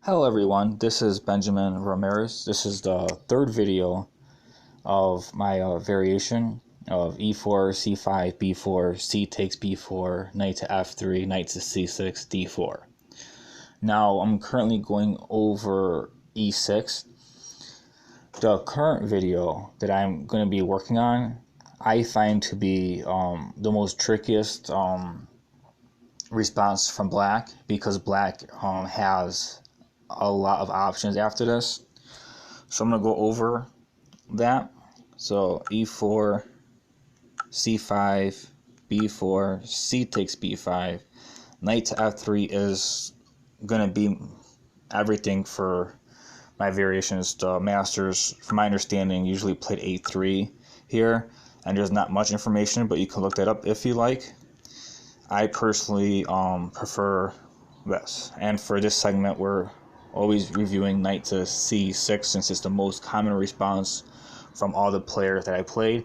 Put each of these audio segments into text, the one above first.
Hello everyone, this is Benjamin Ramirez. This is the third video of my variation of e4, c5, b4, c takes b4, knight to f3, knight to c6, d4. Now I'm currently going over e6. The current video that I'm going to be working on, I find to be the most trickiest response from black, because black has a lot of options after this. So I'm going to go over that. So e4, c5, b4, c takes b5, knight to f3 is going to be everything for my variations. The masters, from my understanding, usually played a3 here, and there's not much information, but you can look that up if you like. I personally prefer this, and for this segment we're always reviewing knight to c6 since it's the most common response from all the players that I played.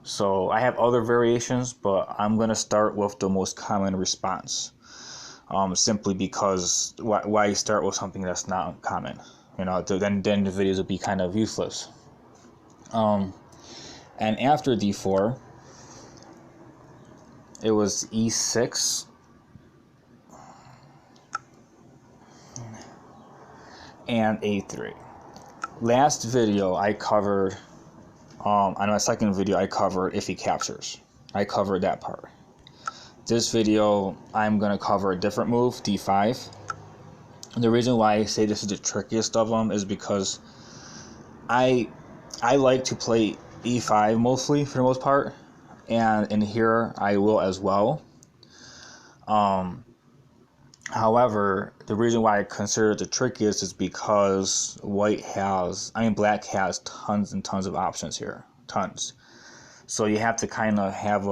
So I have other variations, but I'm going to start with the most common response, simply because why start with something that's not common? You know, then the videos would be kind of useless. And after d4, it was e6, and a3. Last video I covered, on my second video I covered if he captures. I covered that part. This video I'm going to cover a different move, d5. And the reason why I say this is the trickiest of them is because I like to play e5 mostly, for the most part, and in here I will as well. However, the reason why I consider it the trickiest is because black has tons and tons of options here, tons. So you have to kind of have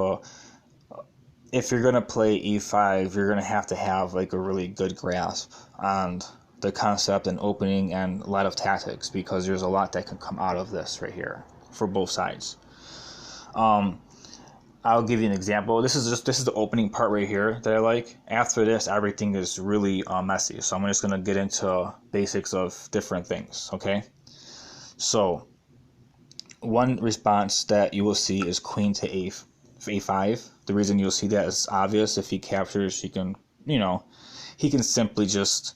if you're going to play e5, you're going to have like a really good grasp on the concept and opening and a lot of tactics, because there's a lot that can come out of this right here for both sides. I'll give you an example. This is the opening part right here that I like. After this, everything is really messy. So I'm just going to get into basics of different things, okay? So one response that you will see is queen to a5. The reason you'll see that is obvious. If he captures, he can simply just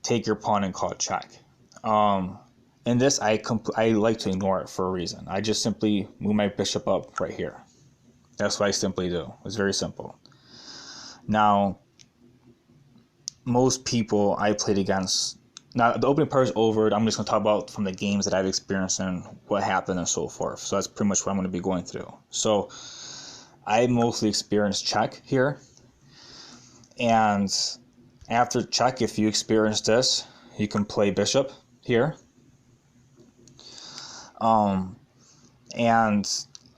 take your pawn and call it check. In this, I like to ignore it for a reason. I just simply move my bishop up right here. That's what I simply do. It's very simple. Now, most people I played against, now the opening part is over. I'm just going to talk about from the games that I've experienced and what happened and so forth. So that's pretty much what I'm going to be going through. So I mostly experienced check here. And after check, if you experience this, you can play bishop here. And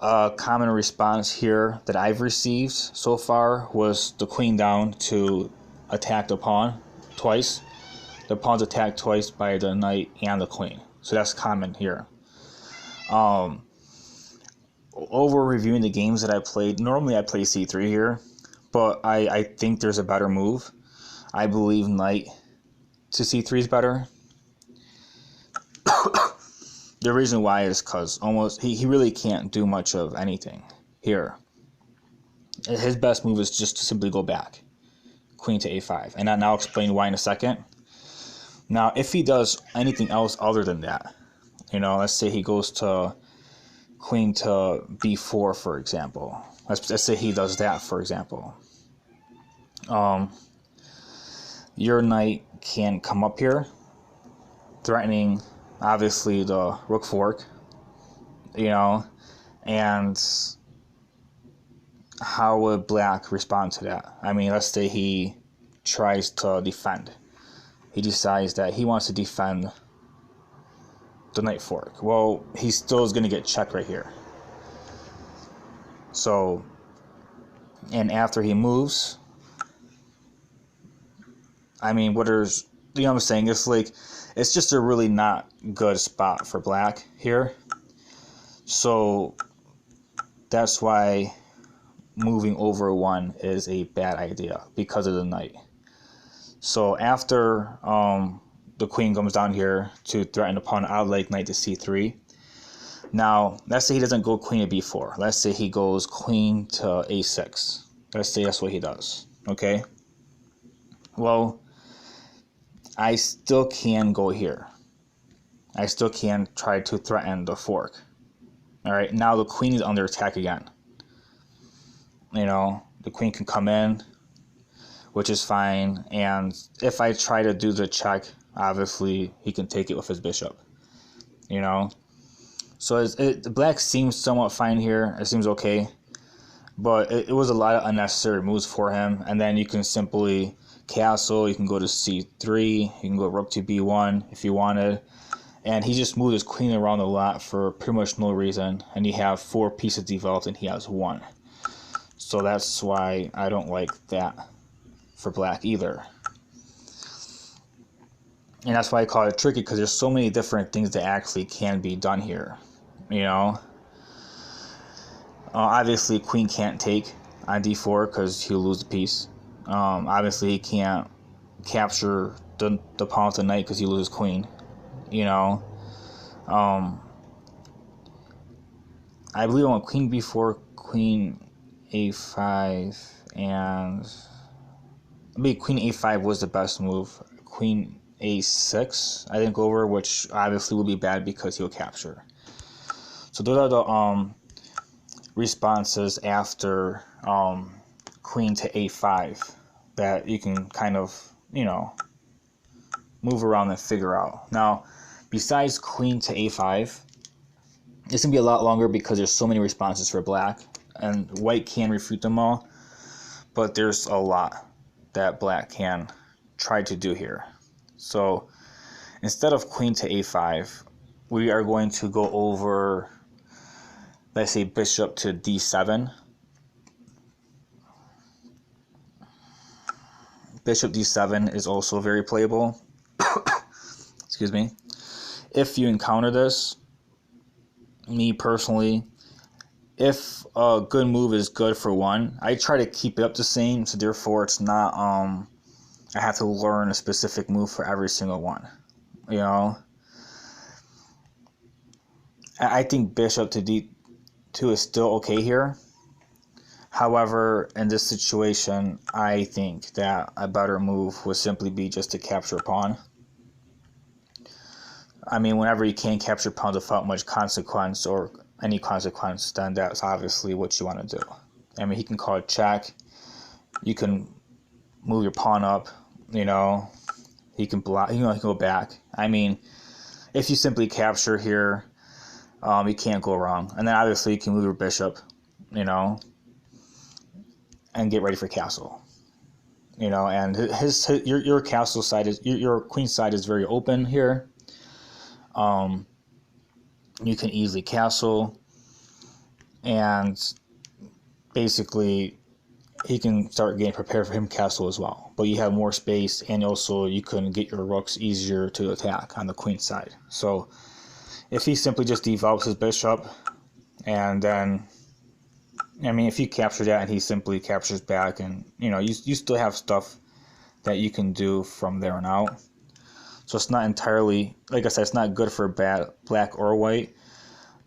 a common response here that I've received so far was the queen down to attack the pawn twice. The pawn's attacked twice by the knight and the queen. So that's common here. Over reviewing the games that I played, normally I play c3 here, but I think there's a better move. I believe knight to c3 is better. The reason why is because he really can't do much of anything here. His best move is just to simply go back. Queen to a5. And I'll explain why in a second. Now, if he does anything else other than that, let's say he goes to queen to b4, for example. Let's say he does that, for example. Your knight can come up here, threatening obviously the rook fork, and how would black respond to that? I mean, let's say he tries to defend. He decides that he wants to defend the knight fork. Well, he still is going to get checked right here. So, and after he moves, I mean, what I'm saying? It's just a really not good spot for black here. So that's why moving over one is a bad idea, because of the knight. So after the queen comes down here to threaten the pawn. I would like knight to c3. Now, let's say he doesn't go queen to b4. Let's say he goes queen to a6. Let's say that's what he does. Okay? Well, I still can go here. I still can try to threaten the fork. Alright, now the queen is under attack again. You know, the queen can come in, which is fine. And if I try to do the check, obviously he can take it with his bishop. You know? So black seems somewhat fine here. It seems okay. But it was a lot of unnecessary moves for him. And then you can simply castle. You can go to c3. You can go rook to b1 if you wanted. And he just moved his queen around a lot for pretty much no reason. And you have 4 pieces developed and he has 1. So that's why I don't like that for black either. And that's why I call it tricky, because there's so many different things that actually can be done here. You know? Obviously, queen can't take on d4 because he'll lose the piece. Obviously, he can't capture the pawn with the knight because he loses queen. You know? I believe on queen b4, queen a5, and maybe queen a5 was the best move. Queen a6, I think, over, which obviously will be bad because he'll capture. So those are the responses after queen to a5 that you can kind of, you know, move around and figure out. Now, besides queen to a5, it's going to be a lot longer because there's so many responses for black, and white can refute them all, but there's a lot that black can try to do here. So instead of queen to a5, we are going to go over, let's say, bishop to d7. Bishop d7 is also very playable. Excuse me. If you encounter this, me personally, if a good move is good for one, I try to keep it up the same, so therefore it's not I have to learn a specific move for every single one. You know, I think bishop to d2 is still okay here. However, in this situation, I think that a better move would simply be just to capture a pawn. I mean, whenever you can capture pawns without much consequence or any consequence, then that's obviously what you want to do. I mean, he can call it check. You can move your pawn up. You know, he can block. You know, he can go back. I mean, if you simply capture here, you can't go wrong. And then obviously you can move your bishop. You know, and get ready for castle. You know, and your castle side is your queen side is very open here. You can easily castle, and basically he can start getting prepared for him castle as well. But you have more space, and also you can get your rooks easier to attack on the queen side. So if he simply just develops his bishop, and then, I mean, if you capture that and he simply captures back, and you know, you still have stuff that you can do from there on out. So it's not entirely, like I said, it's not good for black or white.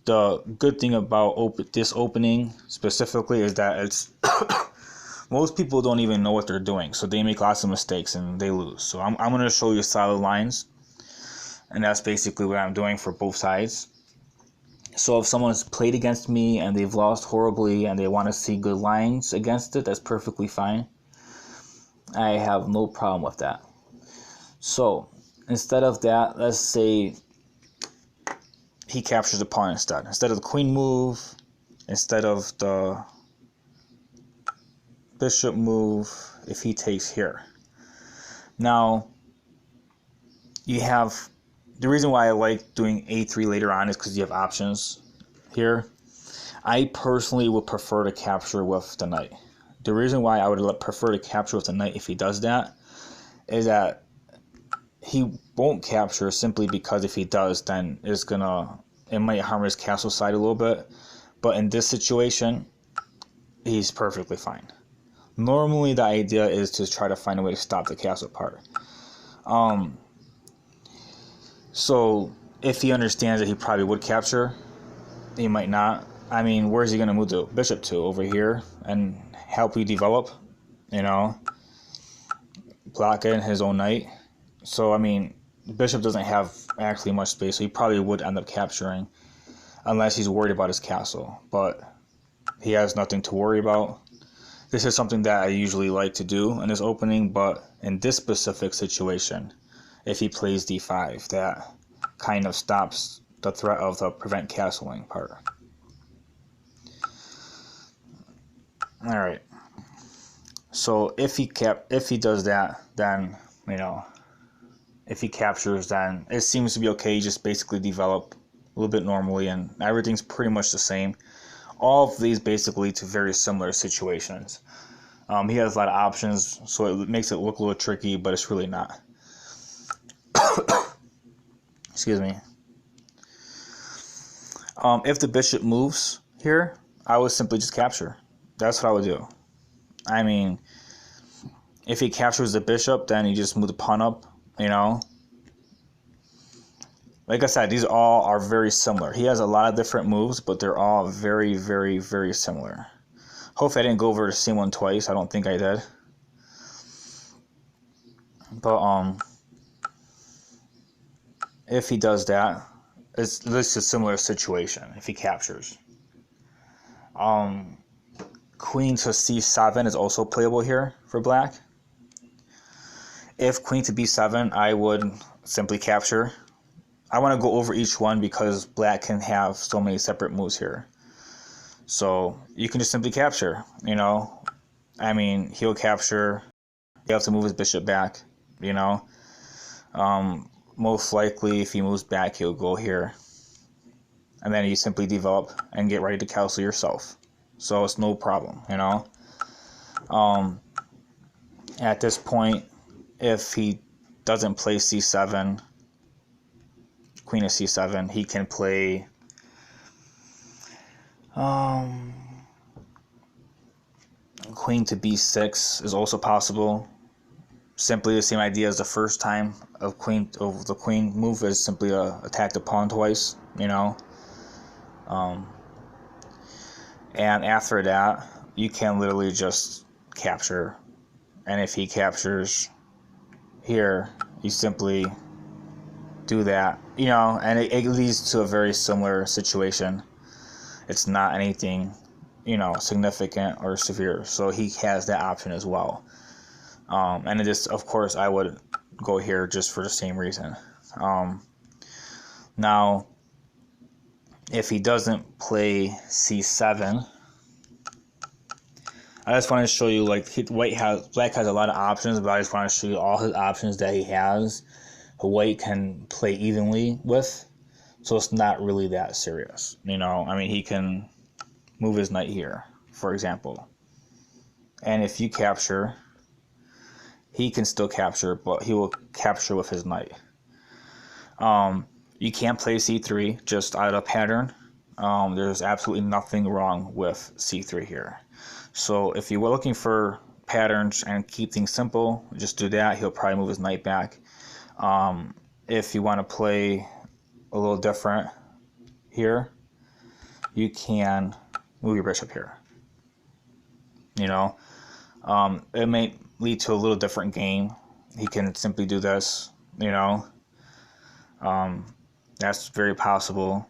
The good thing about this opening specifically is that it's most people don't even know what they're doing, so they make lots of mistakes and they lose. So I'm going to show you solid lines, and that's basically what I'm doing for both sides. So if someone's played against me and they've lost horribly and they want to see good lines against it, that's perfectly fine. I have no problem with that. So instead of that, let's say he captures the pawn instead. Instead of the queen move, instead of the bishop move, if he takes here. Now, you have, the reason why I like doing a3 later on is because you have options here. I personally would prefer to capture with the knight. The reason why I would prefer to capture with the knight if he does that is that he won't capture simply because if he does, then it might harm his castle side a little bit. But in this situation, he's perfectly fine. Normally, the idea is to try to find a way to stop the castle part. So if he understands that he probably would capture, he might not. I mean, where's he going to move the bishop to? Over here and help you develop, you know, block in his own knight. So, I mean, the bishop doesn't have actually much space, so he probably would end up capturing unless he's worried about his castle. But he has nothing to worry about. This is something that I usually like to do in this opening, but in this specific situation, if he plays d5, that kind of stops the threat of the prevent castling part. All right. So if he does that, then, you know, if he captures, then it seems to be okay. You just basically develop a little bit normally, and everything's pretty much the same. All of these basically lead to very similar situations. He has a lot of options, so it makes it look a little tricky, but it's really not. Excuse me. If the bishop moves here, I would simply just capture. That's what I would do. I mean, if he captures the bishop, then you just move the pawn up, you know. Like I said, these all are very similar. He has a lot of different moves, but they're all very, very, very similar. Hopefully I didn't go over the same one twice. I don't think I did. But if he does that, this is a similar situation if he captures. Queen to c7 is also playable here for black. If queen to b7, I would simply capture. I want to go over each one because black can have so many separate moves here. So you can just simply capture, you know. I mean, he'll capture. You have to move his bishop back, you know. Most likely, if he moves back, he'll go here. And then you simply develop and get ready to castle yourself. So it's no problem, you know. At this point, if he doesn't play c7, queen to c7, he can play queen to b6 is also possible. Simply the same idea as the first time of the queen move is simply attack the pawn twice, you know. And after that, you can literally just capture. And if he captures here, you simply do that, you know, and it leads to a very similar situation. It's not anything, you know, significant or severe. So he has that option as well. And it is, of course, I would go here just for the same reason. Now, if he doesn't play c7, I just want to show you, like, black has a lot of options, but I just want to show you all his options that he has. White can play evenly with, so it's not really that serious, you know. I mean, he can move his knight here, for example, and if you capture, he can still capture, but he will capture with his knight. You can't play c3 just out of pattern. There's absolutely nothing wrong with c3 here. So if you were looking for patterns and keep things simple, just do that. He'll probably move his knight back. If you want to play a little different here, you can move your bishop here. You know, it may lead to a little different game. He can simply do this, you know. That's very possible.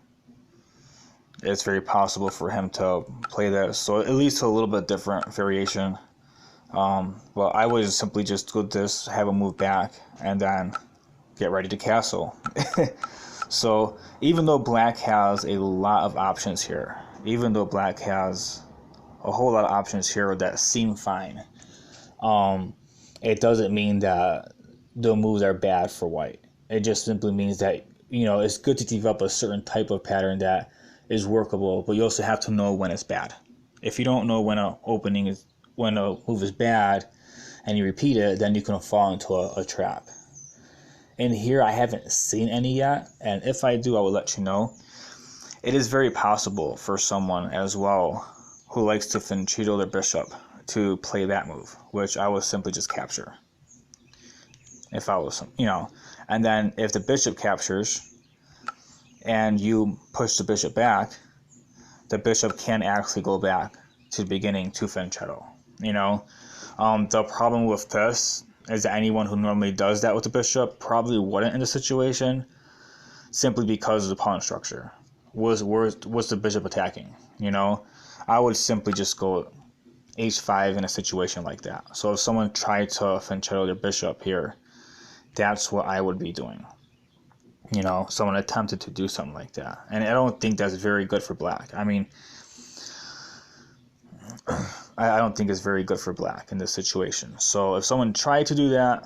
It's very possible for him to play this. So it leads to a little bit different variation. But I would simply just do this, have him move back, and then get ready to castle. So even though black has a lot of options here, even though black has a whole lot of options here that seem fine, it doesn't mean that the moves are bad for white. It just simply means that, you know, it's good to develop a certain type of pattern that is workable, but you also have to know when it's bad. If you don't know when a move is bad and you repeat it, then you can fall into a trap. And here I haven't seen any yet, and if I do, I will let you know. It is very possible for someone as well who likes to finchito their bishop to play that move, which I will simply just capture. if I was, and then if the bishop captures and you push the bishop back, the bishop can actually go back to the beginning to fianchetto. The problem with this is that anyone who normally does that with the bishop probably wouldn't in the situation, simply because of the pawn structure. Was the bishop attacking? I would simply just go h5 in a situation like that. So if someone tried to fianchetto their bishop here, that's what I would be doing. Someone attempted to do something like that. And I don't think that's very good for black. I mean, I don't think it's very good for black in this situation. So if someone tried to do that,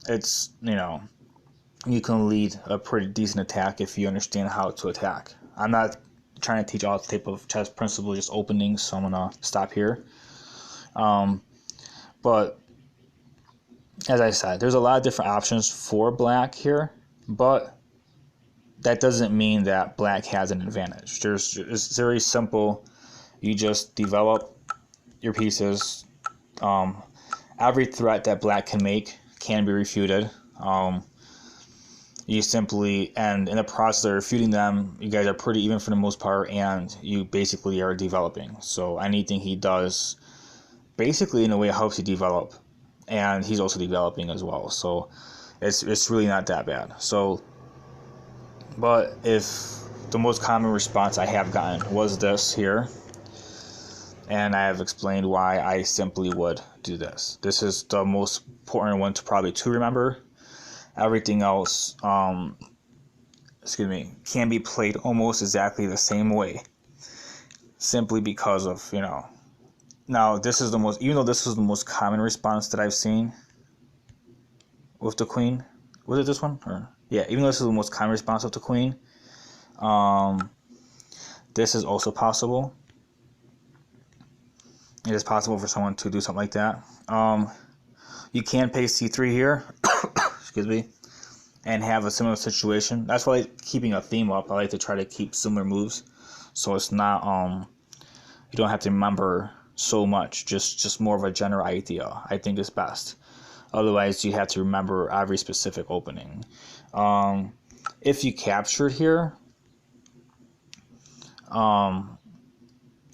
it's, you can lead a pretty decent attack if you understand how to attack. I'm not trying to teach all type of chess principles, just openings, so I'm going to stop here. But as I said, there's a lot of different options for black here, but that doesn't mean that black has an advantage. It's very simple. You just develop your pieces. Every threat that black can make can be refuted. You simply, and in the process of refuting them, you guys are pretty even for the most part, and you basically are developing. So anything he does, basically in a way, helps you develop, and he's also developing as well. So it's really not that bad. So, but if the most common response I have gotten was this here, and I have explained why I simply would do this. This is the most important one to remember. Everything else, can be played almost exactly the same way, simply because of, Now, this is the most, even though this is the most common response that I've seen with the queen. Was it this one? Yeah, even though this is the most common response with the queen, this is also possible. It is possible for someone to do something like that. You can pay c3 here, excuse me, and have a similar situation. That's why I like keeping a theme up. I like to try to keep similar moves, so it's not you don't have to remember so much. Just more of a general idea, I think, is best. Otherwise, you have to remember every specific opening. If you captured here,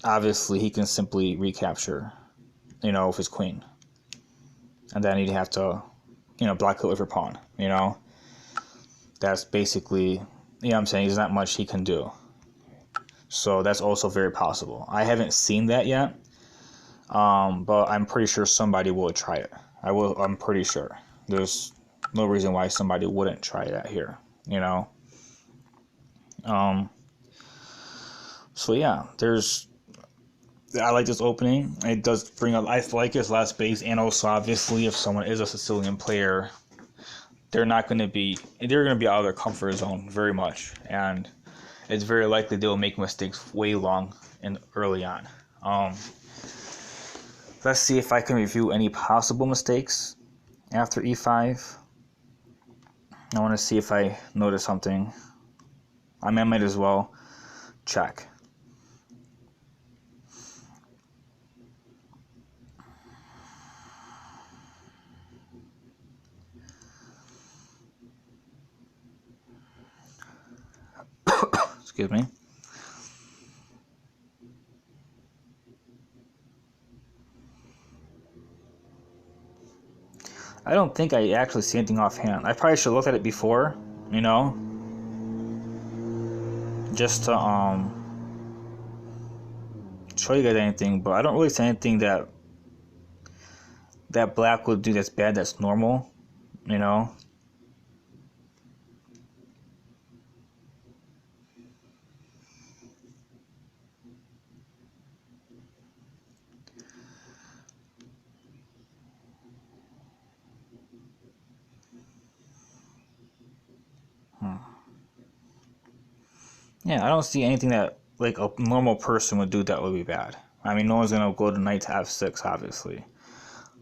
obviously he can simply recapture, with his queen, and then he'd have to, block it with your pawn. That's basically, I'm saying, there's not much he can do. So that's also very possible. I haven't seen that yet, but I'm pretty sure somebody will try it. I'm pretty sure. There's no reason why somebody wouldn't try that here, So yeah, I like this opening. It does bring up, I like his last base, and also obviously if someone is a Sicilian player, they're going to be out of their comfort zone very much, and it's very likely they'll make mistakes way early on. Let's see if I can review any possible mistakes after e5. I want to see if I notice something. I might as well check. Excuse me. I don't think I actually see anything offhand. I probably should look at it before, just to show you guys anything. But I don't really see anything that black would do that's bad, that's normal, Yeah, I don't see anything that like a normal person would do that would be bad. I mean, no one's gonna go to knight to f6, obviously,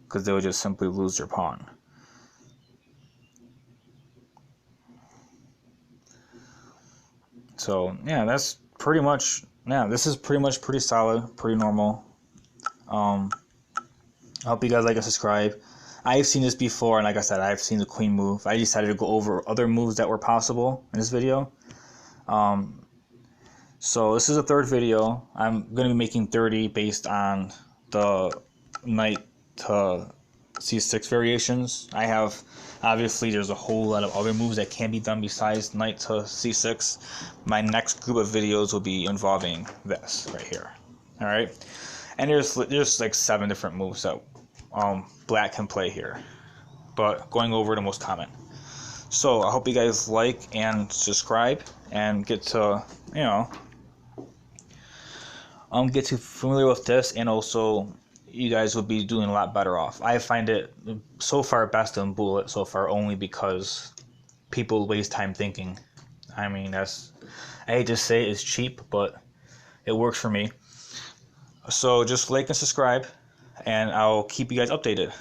because they would just simply lose their pawn. So yeah, that's pretty much, this is pretty much pretty solid, pretty normal. I hope you guys like and subscribe. I've seen this before, and like I said, I've seen the queen move. I decided to go over other moves that were possible in this video. So this is the third video. I'm going to be making 30 based on the knight to c6 variations. I have, obviously there's a whole lot of other moves that can be done besides knight to c6. My next group of videos will be involving this right here. Alright, and there's like 7 different moves that black can play here, but going over the most common. So I hope you guys like and subscribe and get to, you know, get too familiar with this, and also you guys will be doing a lot better off. I find it so far best in bullet so far, only because people waste time thinking. I mean, that's, I hate to say it's cheap, but it works for me. So just like and subscribe, and I'll keep you guys updated.